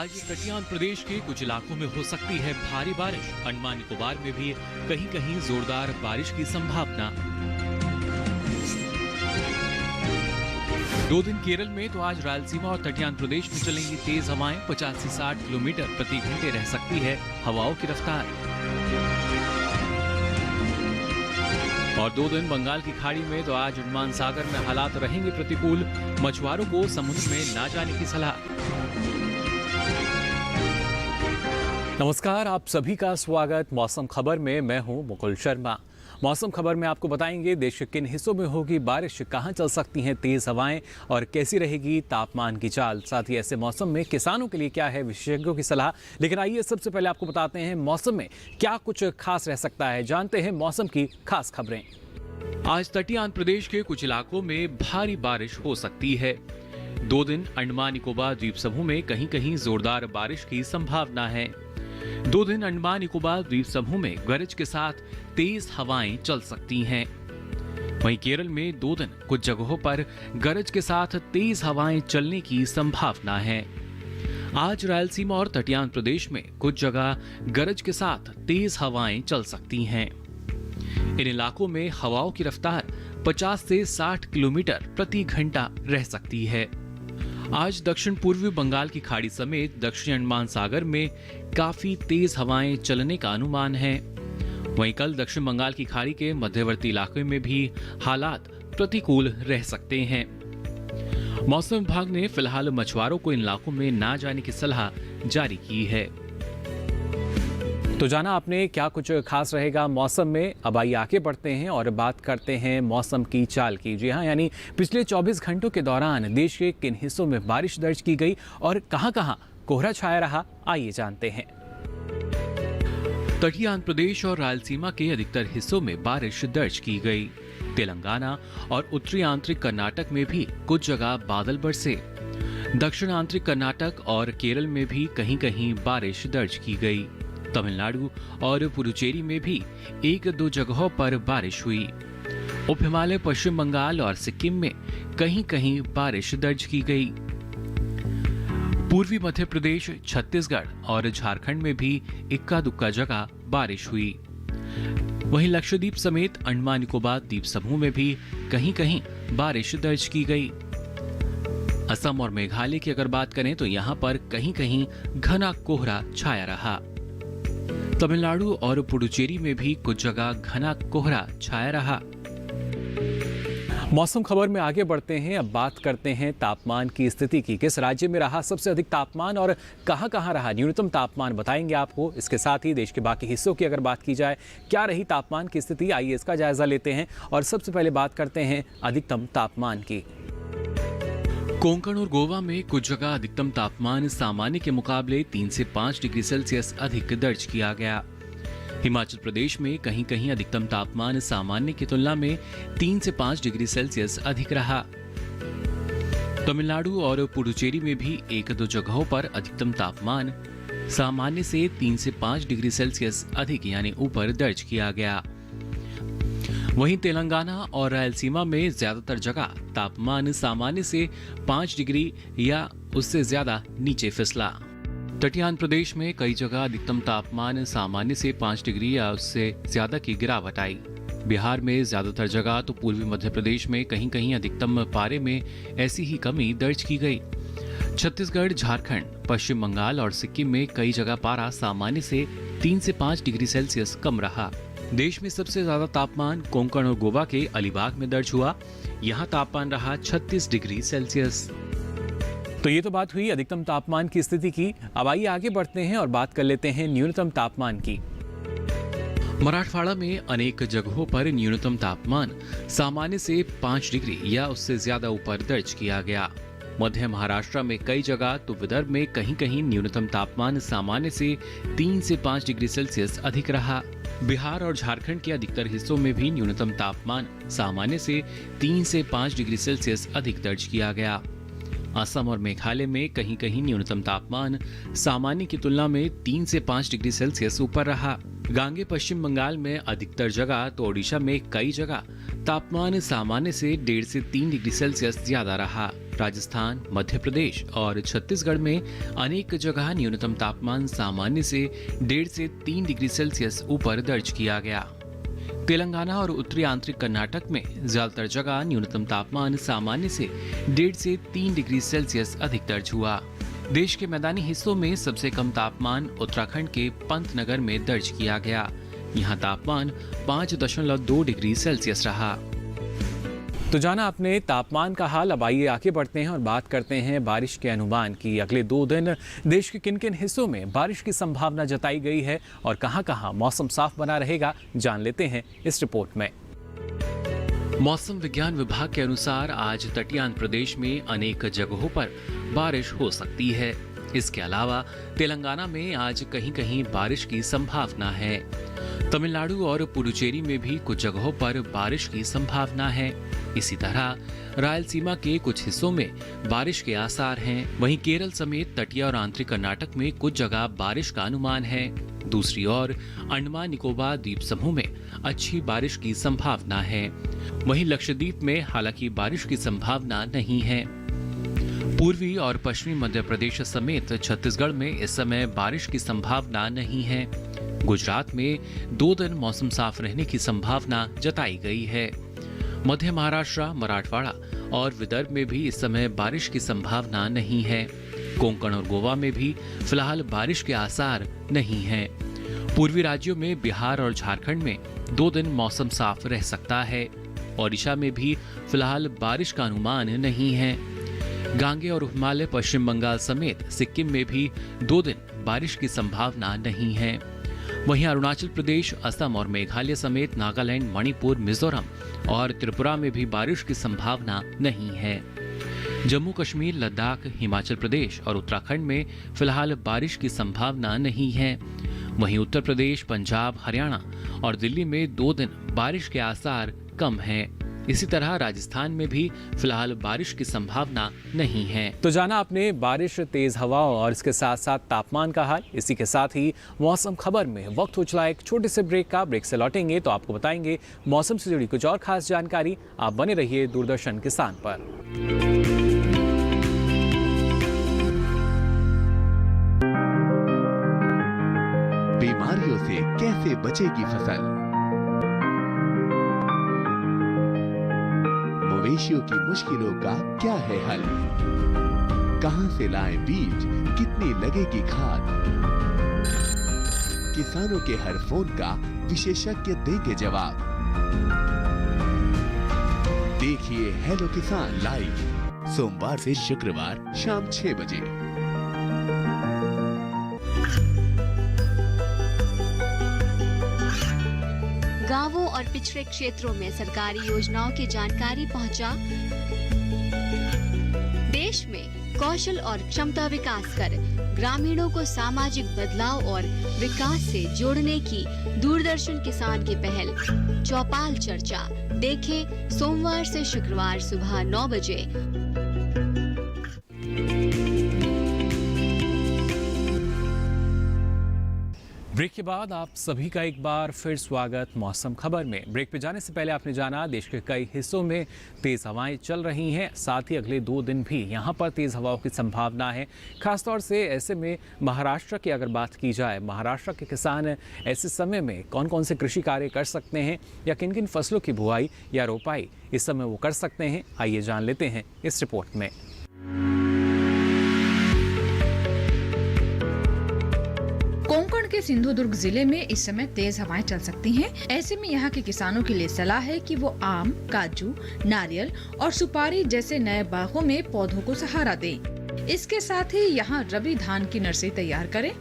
आज तटीय आंध्र प्रदेश के कुछ इलाकों में हो सकती है भारी बारिश। अंडमान निकोबार में भी कहीं कहीं जोरदार बारिश की संभावना। 2 दिन केरल में तो आज रायलसीमा और तटीय आंध्र प्रदेश में चलेंगी तेज हवाएं। 50 से 60 किलोमीटर प्रति घंटे रह सकती है हवाओं की रफ्तार। और 2 दिन बंगाल की खाड़ी में तो आज अंडमान सागर में हालात रहेंगे प्रतिकूल। मछुआरों को समुद्र में ना जाने की सलाह। नमस्कार, आप सभी का स्वागत मौसम खबर में। मैं हूं मुकुल शर्मा। मौसम खबर में आपको बताएंगे देश के किन हिस्सों में होगी बारिश, कहां चल सकती हैं तेज हवाएं और कैसी रहेगी तापमान की चाल। साथ ही ऐसे मौसम में किसानों के लिए क्या है विशेषज्ञों की सलाह। लेकिन आइए सबसे पहले आपको बताते हैं मौसम में क्या कुछ खास रह सकता है। जानते हैं मौसम की खास खबरें। आज तटीय आंध्र प्रदेश के कुछ इलाकों में भारी बारिश हो सकती है। 2 दिन अंडमान निकोबार द्वीप समूह में कहीं कहीं जोरदार बारिश की संभावना है। 2 दिन अंडमान निकोबार द्वीप समूह में गरज के साथ तेज हवाएं चल सकती हैं। वहीं केरल में 2 दिन कुछ जगहों पर गरज के साथ तेज हवाएं चलने की संभावना है। आज रायलसीमा और तटीय आंध्र प्रदेश में कुछ जगह गरज के साथ तेज हवाएं चल सकती हैं। इन इलाकों में हवाओं की रफ्तार 50 से 60 किलोमीटर प्रति घंटा रह सकती है। आज दक्षिण पूर्वी बंगाल की खाड़ी समेत दक्षिणी अंडमान सागर में काफी तेज हवाएं चलने का अनुमान है। वहीं कल दक्षिण बंगाल की खाड़ी के मध्यवर्ती इलाकों में भी हालात प्रतिकूल रह सकते हैं। मौसम विभाग ने फिलहाल मछुआरों को इन इलाकों में ना जाने की सलाह जारी की है। तो जाना आपने क्या कुछ खास रहेगा मौसम में। अब आइए आगे बढ़ते हैं और बात करते हैं मौसम की चाल की। जी हाँ, यानी पिछले 24 घंटों के दौरान देश के किन हिस्सों में बारिश दर्ज की गई और कहां-कहां कोहरा छाया रहा, आइए जानते हैं। तटीय आंध्र प्रदेश और रायलसीमा के अधिकतर हिस्सों में बारिश दर्ज की गई। तेलंगाना और उत्तरी आंतरिक कर्नाटक में भी कुछ जगह बादल बरसे। दक्षिण आंतरिक कर्नाटक और केरल में भी कहीं कहीं बारिश दर्ज की गई। तमिलनाडु और पुडुचेरी में भी 1-2 जगहों पर बारिश हुई। उप हिमालय पश्चिम बंगाल और सिक्किम में कहीं कहीं बारिश दर्ज की गई। पूर्वी मध्य प्रदेश, छत्तीसगढ़ और झारखंड में भी इक्का-दुक्का जगह बारिश हुई। वहीं लक्षद्वीप समेत अंडमान निकोबार द्वीप समूह में भी कहीं कहीं बारिश दर्ज की गई। असम और मेघालय की अगर बात करें तो यहाँ पर कहीं कहीं घना कोहरा छाया रहा। तमिलनाडु और पुडुचेरी में भी कुछ जगह घना कोहरा छाया रहा। मौसम खबर में आगे बढ़ते हैं। अब बात करते हैं तापमान की स्थिति की। किस राज्य में रहा सबसे अधिक तापमान और कहां-कहां रहा न्यूनतम तापमान, बताएंगे आपको। इसके साथ ही देश के बाकी हिस्सों की अगर बात की जाए क्या रही तापमान की स्थिति, आइए इसका जायजा लेते हैं। और सबसे पहले बात करते हैं अधिकतम तापमान की। कोंकण और गोवा में कुछ जगह अधिकतम तापमान सामान्य के मुकाबले 3 से 5 डिग्री सेल्सियस अधिक दर्ज किया गया। हिमाचल प्रदेश में कहीं कहीं अधिकतम तापमान सामान्य की तुलना में 3 से 5 डिग्री सेल्सियस अधिक रहा। तमिलनाडु और पुडुचेरी में भी 1-2 जगहों पर अधिकतम तापमान सामान्य से 3 से 5 डिग्री सेल्सियस अधिक यानी ऊपर दर्ज किया गया। वहीं तेलंगाना और रायलसीमा में ज्यादातर जगह तापमान सामान्य से 5 डिग्री या उससे ज्यादा नीचे फिसला। तटीय आंध्र प्रदेश में कई जगह अधिकतम तापमान सामान्य से 5 डिग्री या उससे ज्यादा की गिरावट आई। बिहार में ज्यादातर जगह तो पूर्वी मध्य प्रदेश में कहीं कहीं अधिकतम पारे में ऐसी ही कमी दर्ज की गई। छत्तीसगढ़, झारखंड, पश्चिम बंगाल और सिक्किम में कई जगह पारा सामान्य से 3 से 5 डिग्री सेल्सियस कम रहा। देश में सबसे ज्यादा तापमान कोंकण और गोवा के अलीबाग में दर्ज हुआ। यहाँ तापमान रहा 36 डिग्री सेल्सियस। तो ये तो बात हुई अधिकतम तापमान की स्थिति की। अब आइए आगे बढ़ते हैं और बात कर लेते हैं न्यूनतम तापमान की। मराठवाड़ा में अनेक जगहों पर न्यूनतम तापमान सामान्य से 5 डिग्री या उससे ज्यादा ऊपर दर्ज किया गया। मध्य महाराष्ट्र में कई जगह तो विदर्भ में कहीं कहीं न्यूनतम तापमान सामान्य से 3 से 5 डिग्री सेल्सियस अधिक रहा। बिहार और झारखंड के अधिकतर हिस्सों में भी न्यूनतम तापमान सामान्य से 3 से 5 डिग्री सेल्सियस अधिक दर्ज किया गया। असम और मेघालय में कहीं कहीं न्यूनतम तापमान सामान्य की तुलना में 3 से 5 डिग्री सेल्सियस ऊपर रहा। गांगे पश्चिम बंगाल में अधिकतर जगह तो ओडिशा में कई जगह तापमान सामान्य से 1.5 से 3 डिग्री सेल्सियस ज्यादा रहा। राजस्थान, मध्य प्रदेश और छत्तीसगढ़ में अनेक जगह न्यूनतम तापमान सामान्य से 1.5 से 3 डिग्री सेल्सियस ऊपर दर्ज किया गया। तेलंगाना और उत्तरी आंतरिक कर्नाटक में ज्यादातर जगह न्यूनतम तापमान सामान्य से 1.5 से 3 डिग्री सेल्सियस अधिक दर्ज हुआ। देश के मैदानी हिस्सों में सबसे कम तापमान उत्तराखंड के पंतनगर में दर्ज किया गया। यहाँ तापमान 5.2 डिग्री सेल्सियस रहा। तो जाना आपने तापमान का हाल। अब आइए आगे बढ़ते हैं और बात करते हैं बारिश के अनुमान की। अगले 2 दिन देश के किन किन हिस्सों में बारिश की संभावना जताई गई है और कहां-कहां मौसम साफ बना रहेगा, जान लेते हैं इस रिपोर्ट में। मौसम विज्ञान विभाग के अनुसार आज तटीय आंध्र प्रदेश में अनेक जगहों पर बारिश हो सकती है। इसके अलावा तेलंगाना में आज कहीं-कहीं बारिश की संभावना है। तमिलनाडु और पुडुचेरी में भी कुछ जगहों पर बारिश की संभावना है। इसी तरह रायलसीमा के कुछ हिस्सों में बारिश के आसार हैं। वहीं केरल समेत तटीय और आंतरिक कर्नाटक में कुछ जगह बारिश का अनुमान है। दूसरी ओर अंडमान निकोबार द्वीप समूह में अच्छी बारिश की संभावना है। वहीं लक्षद्वीप में हालांकि बारिश की संभावना नहीं है। पूर्वी और पश्चिमी मध्य प्रदेश समेत छत्तीसगढ़ में इस समय बारिश की संभावना नहीं है। गुजरात में 2 दिन मौसम साफ रहने की संभावना जताई गई है। मध्य महाराष्ट्र, मराठवाड़ा और विदर्भ में भी इस समय बारिश की संभावना नहीं है। कोंकण और गोवा में भी फिलहाल बारिश के आसार नहीं हैं। पूर्वी राज्यों में बिहार और झारखंड में 2 दिन मौसम साफ रह सकता है। ओडिशा में भी फिलहाल बारिश का अनुमान नहीं है। गांगे और हिमालय, पश्चिम बंगाल समेत सिक्किम में भी 2 दिन बारिश की संभावना नहीं है। वहीं अरुणाचल प्रदेश, असम और मेघालय समेत नागालैंड, मणिपुर, मिजोरम और त्रिपुरा में भी बारिश की संभावना नहीं है। जम्मू कश्मीर, लद्दाख, हिमाचल प्रदेश और उत्तराखंड में फिलहाल बारिश की संभावना नहीं है। वहीं उत्तर प्रदेश, पंजाब, हरियाणा और दिल्ली में 2 दिन बारिश के आसार कम हैं। इसी तरह राजस्थान में भी फिलहाल बारिश की संभावना नहीं है। तो जाना आपने बारिश, तेज हवा और इसके साथ साथ तापमान का हाल। इसी के साथ ही मौसम खबर में वक्त हो चला एक छोटे से ब्रेक का। ब्रेक से लौटेंगे तो आपको बताएंगे मौसम से जुड़ी कुछ और खास जानकारी। आप बने रहिए दूरदर्शन किसान पर। बीमारियों से कैसे बचेगी फसल, मवेशियों की मुश्किलों का क्या है हल, कहां से लाएं बीज, कितनी लगेगी खाद, किसानों के हर फोन का विशेषज्ञ देंगे जवाब। देखिए हेलो किसान लाइव सोमवार से शुक्रवार शाम 6 बजे। गांवों और पिछड़े क्षेत्रों में सरकारी योजनाओं की जानकारी पहुंचा। देश में कौशल और क्षमता विकास कर ग्रामीणों को सामाजिक बदलाव और विकास से जोड़ने की दूरदर्शन किसान की पहल चौपाल चर्चा देखें सोमवार से शुक्रवार सुबह 9 बजे। ब्रेक के बाद आप सभी का एक बार फिर स्वागत मौसम खबर में। ब्रेक पे जाने से पहले आपने जाना देश के कई हिस्सों में तेज हवाएं चल रही हैं। साथ ही अगले 2 दिन भी यहां पर तेज हवाओं की संभावना है। खासतौर से ऐसे में महाराष्ट्र की अगर बात की जाए, महाराष्ट्र के किसान ऐसे समय में कौन कौन से कृषि कार्य कर सकते हैं या किन किन फसलों की बुआई या रोपाई इस समय वो कर सकते हैं, आइए जान लेते हैं इस रिपोर्ट में। कोंकण के सिंधुदुर्ग जिले में इस समय तेज हवाएं चल सकती हैं। ऐसे में यहाँ के किसानों के लिए सलाह है कि वो आम, काजू, नारियल और सुपारी जैसे नए बागों में पौधों को सहारा दें। इसके साथ ही यहाँ रबी धान की नर्सरी तैयार करें।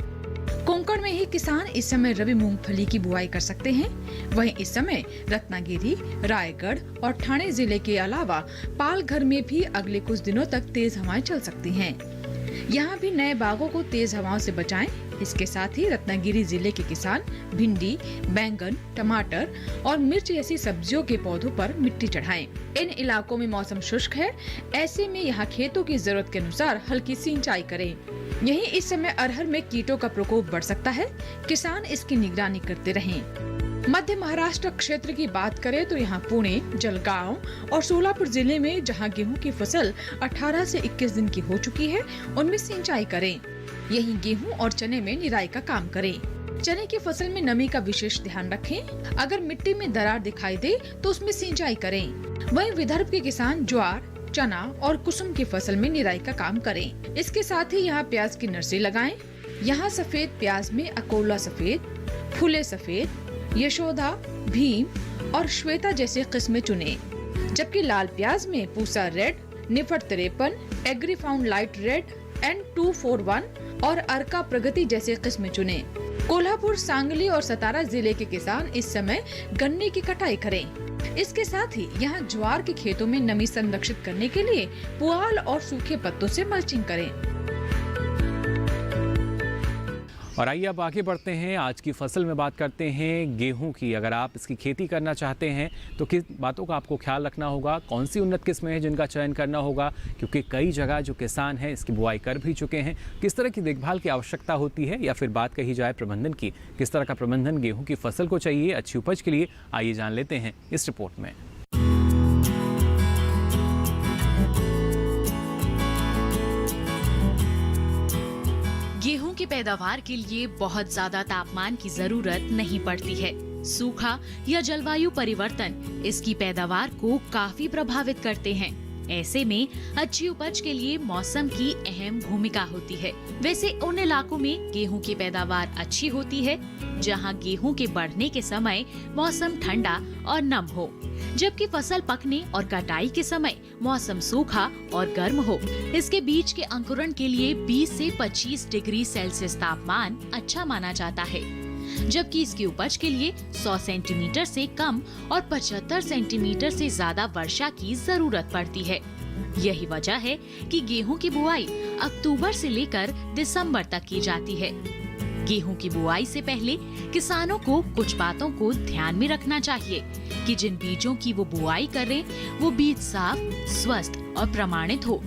कोंकण में ही किसान इस समय रबी मूंगफली की बुआई कर सकते हैं। वहीं इस समय रत्नागिरी, रायगढ़ और ठाणे जिले के अलावा पालघर में भी अगले कुछ दिनों तक तेज हवाएं चल सकती हैं। यहाँ भी नए बागों को तेज हवाओं से बचाएं। इसके साथ ही रत्नागिरी जिले के किसान भिंडी, बैंगन, टमाटर और मिर्च जैसी सब्जियों के पौधों पर मिट्टी चढ़ाएं। इन इलाकों में मौसम शुष्क है, ऐसे में यहाँ खेतों की जरूरत के अनुसार हल्की सिंचाई करें। यहीं इस समय अरहर में कीटों का प्रकोप बढ़ सकता है, किसान इसकी निगरानी करते रहें। मध्य महाराष्ट्र क्षेत्र की बात करें तो यहाँ पुणे, जलगांव और सोलापुर जिले में जहाँ गेहूं की फसल 18 से 21 दिन की हो चुकी है, उनमें सिंचाई करें। यहीं गेहूं और चने में निराई का काम करें। चने की फसल में नमी का विशेष ध्यान रखें। अगर मिट्टी में दरार दिखाई दे तो उसमें सिंचाई करें। वहीं विदर्भ के किसान ज्वार, चना और कुसुम की फसल में निराई का काम करें। इसके साथ ही यहाँ प्याज की नर्सरी लगाएं। यहाँ सफेद प्याज में अकोला सफेद, फूले सफेद, यशोदा, भीम और श्वेता जैसे किस्में चुने। जबकि लाल प्याज में पूसा रेड, निफट 53, एग्रीफाउंड लाइट रेड, N241 और अर्का प्रगति जैसे किस्में चुने। कोल्हापुर, सांगली और सतारा जिले के किसान इस समय गन्ने की कटाई करें। इसके साथ ही यहाँ ज्वार के खेतों में नमी संरक्षित करने के लिए पुआल और सूखे पत्तों से मल्चिंग करें। और आइए अब आगे बढ़ते हैं। आज की फसल में बात करते हैं गेहूं की। अगर आप इसकी खेती करना चाहते हैं तो किस बातों का आपको ख्याल रखना होगा, कौन सी उन्नत किस्में हैं जिनका चयन करना होगा, क्योंकि कई जगह जो किसान हैं इसकी बुआई कर भी चुके हैं। किस तरह की देखभाल की आवश्यकता होती है, या फिर बात कही जाए प्रबंधन की, किस तरह का प्रबंधन गेहूँ की फसल को चाहिए अच्छी उपज के लिए, आइए जान लेते हैं इस रिपोर्ट में। गेहूं की पैदावार के लिए बहुत ज्यादा तापमान की जरूरत नहीं पड़ती है। सूखा या जलवायु परिवर्तन इसकी पैदावार को काफी प्रभावित करते हैं। ऐसे में अच्छी उपज के लिए मौसम की अहम भूमिका होती है। वैसे उन इलाकों में गेहूं की पैदावार अच्छी होती है जहां गेहूं के बढ़ने के समय मौसम ठंडा और नम हो, जबकि फसल पकने और कटाई के समय मौसम सूखा और गर्म हो। इसके बीज के अंकुरण के लिए 20 से 25 डिग्री सेल्सियस तापमान अच्छा माना जाता है, जबकि इसकी उपज के लिए 100 सेंटीमीटर से कम और 75 सेंटीमीटर से ज्यादा वर्षा की जरूरत पड़ती है। यही वजह है कि गेहूं की बुआई अक्टूबर से लेकर दिसंबर तक की जाती है। गेहूं की बुआई से पहले किसानों को कुछ बातों को ध्यान में रखना चाहिए कि जिन बीजों की वो बुआई करें वो बीज साफ, स्वस्थ और प्रमाणित हो।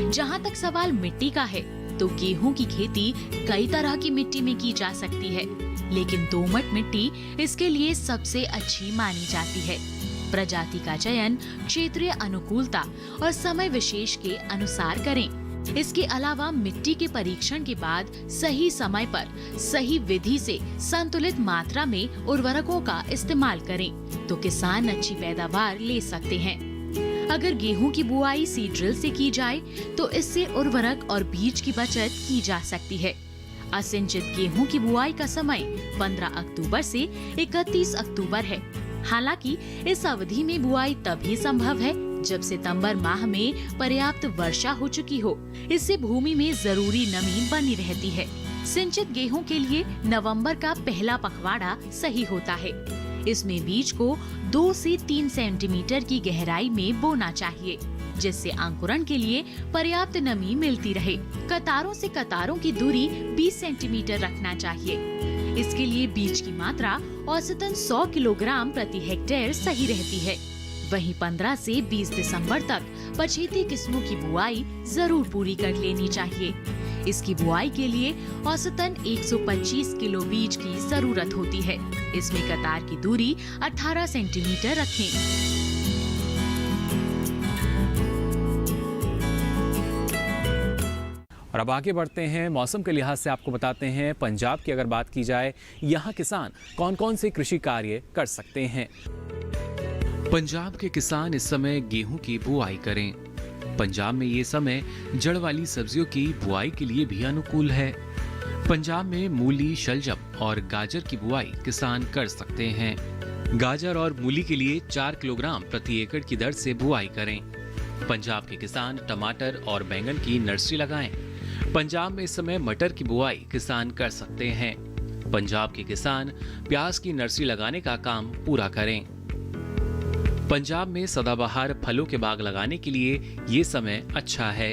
जहां तक सवाल मिट्टी का है तो गेहूं की खेती कई तरह की मिट्टी में की जा सकती है, लेकिन दोमट मिट्टी इसके लिए सबसे अच्छी मानी जाती है। प्रजाति का चयन क्षेत्रीय अनुकूलता और समय विशेष के अनुसार करें। इसके अलावा मिट्टी के परीक्षण के बाद सही समय पर सही विधि से संतुलित मात्रा में उर्वरकों का इस्तेमाल करें तो किसान अच्छी पैदावार ले सकते हैं। अगर गेहूं की बुआई सीड ड्रिल से की जाए तो इससे उर्वरक और बीज की बचत की जा सकती है। असिंचित गेहूं की बुआई का समय 15 अक्टूबर से 31 अक्टूबर है। हालांकि इस अवधि में बुआई तभी संभव है जब सितंबर माह में पर्याप्त वर्षा हो चुकी हो। इससे भूमि में जरूरी नमी बनी रहती है। सिंचित गेहूं के लिए नवंबर का पहला पखवाड़ा सही होता है। इसमें बीज को 2 से 3 सेंटीमीटर की गहराई में बोना चाहिए, जिससे अंकुरण के लिए पर्याप्त नमी मिलती रहे। कतारों से कतारों की दूरी 20 सेंटीमीटर रखना चाहिए। इसके लिए बीज की मात्रा औसतन 100 किलोग्राम प्रति हेक्टेयर सही रहती है। वहीं 15 से 20 दिसंबर तक पछेती किस्मों की बुआई जरूर पूरी कर लेनी चाहिए। इसकी बुआई के लिए औसतन 125 किलो बीज की जरूरत होती है। इसमें कतार की दूरी 18 सेंटीमीटर रखें। और अब आगे बढ़ते हैं। मौसम के लिहाज से आपको बताते हैं पंजाब की अगर बात की जाए, यहाँ किसान कौन कौन से कृषि कार्य कर सकते हैं। पंजाब के किसान इस समय गेहूं की बुआई करें। पंजाब में ये समय जड़ वाली सब्जियों की बुआई के लिए भी अनुकूल है। पंजाब में मूली, शलजम और गाजर की बुआई किसान कर सकते हैं। गाजर और मूली के लिए 4 किलोग्राम प्रति एकड़ की दर से बुआई करें। पंजाब के किसान टमाटर और बैंगन की नर्सरी लगाएं। पंजाब में इस समय मटर की बुआई किसान कर सकते हैं। पंजाब के किसान प्याज की नर्सरी लगाने का काम पूरा करें। पंजाब में सदाबहार फलों के बाग लगाने के लिए ये समय अच्छा है।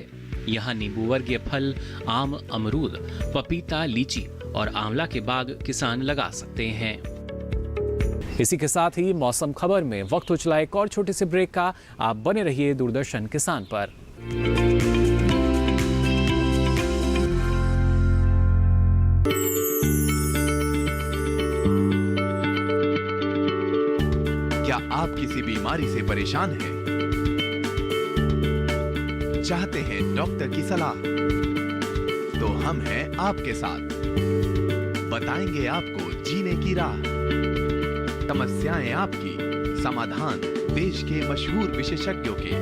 यहाँ नींबू वर्गीय फल, आम, अमरूद, पपीता, लीची और आंवला के बाग किसान लगा सकते हैं। इसी के साथ ही मौसम खबर में वक्त हो चला एक और छोटे से ब्रेक का। आप बने रहिए दूरदर्शन किसान पर। आप किसी बीमारी से परेशान हैं? चाहते हैं डॉक्टर की सलाह? तो हम हैं आपके साथ। बताएंगे आपको जीने की राह। समस्याएं आपकी, समाधान देश के मशहूर विशेषज्ञों के।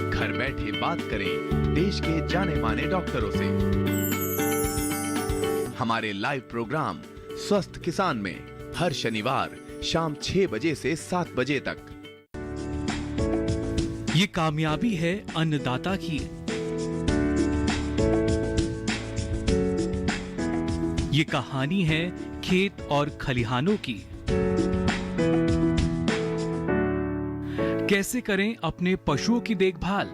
घर बैठे बात करें देश के जाने माने डॉक्टरों से। हमारे लाइव प्रोग्राम स्वस्थ किसान में हर शनिवार शाम 6 बजे से 7 बजे तक। ये कामयाबी है अन्नदाता की। ये कहानी है खेत और खलिहानों की। कैसे करें अपने पशुओं की देखभाल,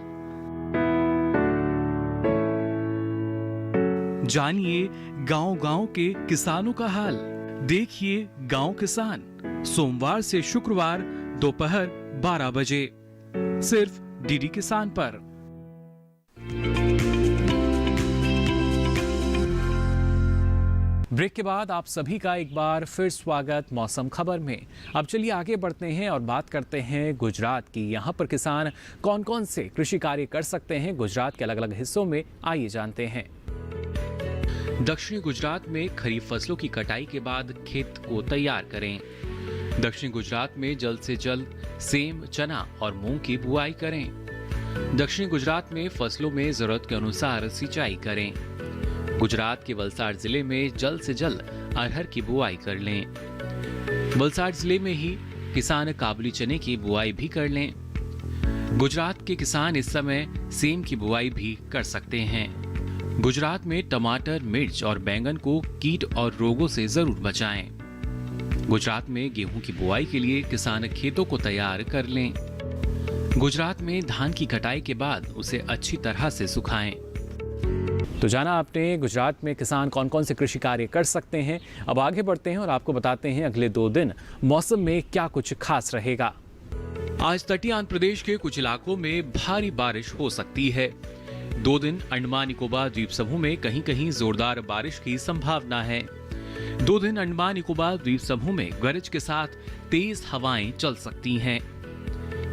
जानिए गांव-गांव के किसानों का हाल। देखिए गांव किसान सोमवार से शुक्रवार दोपहर 12 बजे सिर्फ डीडी किसान पर। ब्रेक के बाद आप सभी का एक बार फिर स्वागत मौसम खबर में। अब चलिए आगे बढ़ते हैं और बात करते हैं गुजरात की। यहाँ पर किसान कौन कौन से कृषि कार्य कर सकते हैं गुजरात के अलग अलग हिस्सों में, आइए जानते हैं। दक्षिणी गुजरात में खरीफ फसलों की कटाई के बाद खेत को तैयार करें। दक्षिणी गुजरात में जल्द से जल्द सेम, चना और मूंग की बुआई करें। दक्षिणी गुजरात में फसलों में जरूरत के अनुसार सिंचाई करें। गुजरात के वलसाड जिले में जल्द से जल्द अरहर की बुआई कर लें। वलसाड जिले में ही किसान काबुली चने की बुआई भी कर लें। गुजरात के किसान इस समय सेम की बुआई भी कर सकते हैं। गुजरात में टमाटर, मिर्च और बैंगन को कीट और रोगों से जरूर बचाएं। गुजरात में गेहूं की बुआई के लिए किसान खेतों को तैयार कर लें। गुजरात में धान की कटाई के बाद उसे अच्छी तरह से सुखाएं। तो जाना आपने गुजरात में किसान कौन कौन से कृषि कार्य कर सकते हैं। अब आगे बढ़ते हैं और आपको बताते हैं अगले 2 दिन मौसम में क्या कुछ खास रहेगा। आज तटीय आंध्र प्रदेश के कुछ इलाकों में भारी बारिश हो सकती है। 2 दिन अंडमान निकोबार द्वीप समूह में कहीं कहीं जोरदार बारिश की संभावना है। 2 दिन अंडमान निकोबार द्वीप समूह में गरज के साथ तेज हवाएं चल सकती हैं।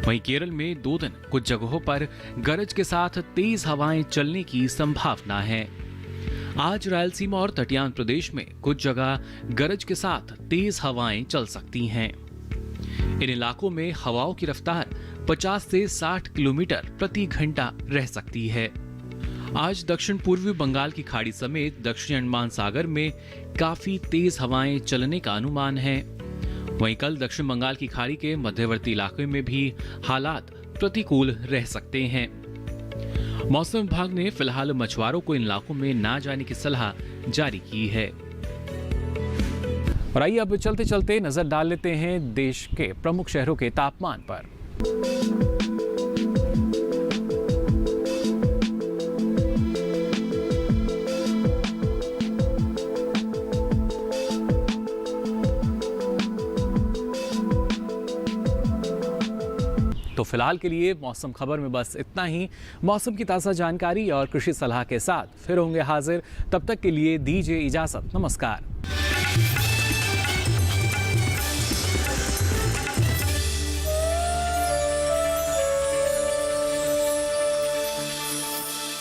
वहीं केरल में 2 दिन कुछ जगहों पर गरज के साथ तेज हवाएं चलने की संभावना है। आज रायलसीमा और तटीय आंध्र प्रदेश में कुछ जगह गरज के साथ तेज हवाएं चल सकती हैं। इन इलाकों में हवाओं की रफ्तार 50 से 60 किलोमीटर प्रति घंटा रह सकती है। आज दक्षिण पूर्वी बंगाल की खाड़ी समेत दक्षिणी अंडमान सागर में काफी तेज हवाएं चलने का अनुमान है। वहीं कल दक्षिण बंगाल की खाड़ी के मध्यवर्ती इलाके में भी हालात प्रतिकूल रह सकते हैं। मौसम विभाग ने फिलहाल मछुआरों को इन इलाकों में ना जाने की सलाह जारी की है। और आइए अब चलते चलते नजर डाल लेते हैं देश के प्रमुख शहरों के तापमान पर। तो फिलहाल के लिए मौसम खबर में बस इतना ही। मौसम की ताज़ा जानकारी और कृषि सलाह के साथ फिर होंगे हाजिर। तब तक के लिए दीजिए इजाजत। नमस्कार।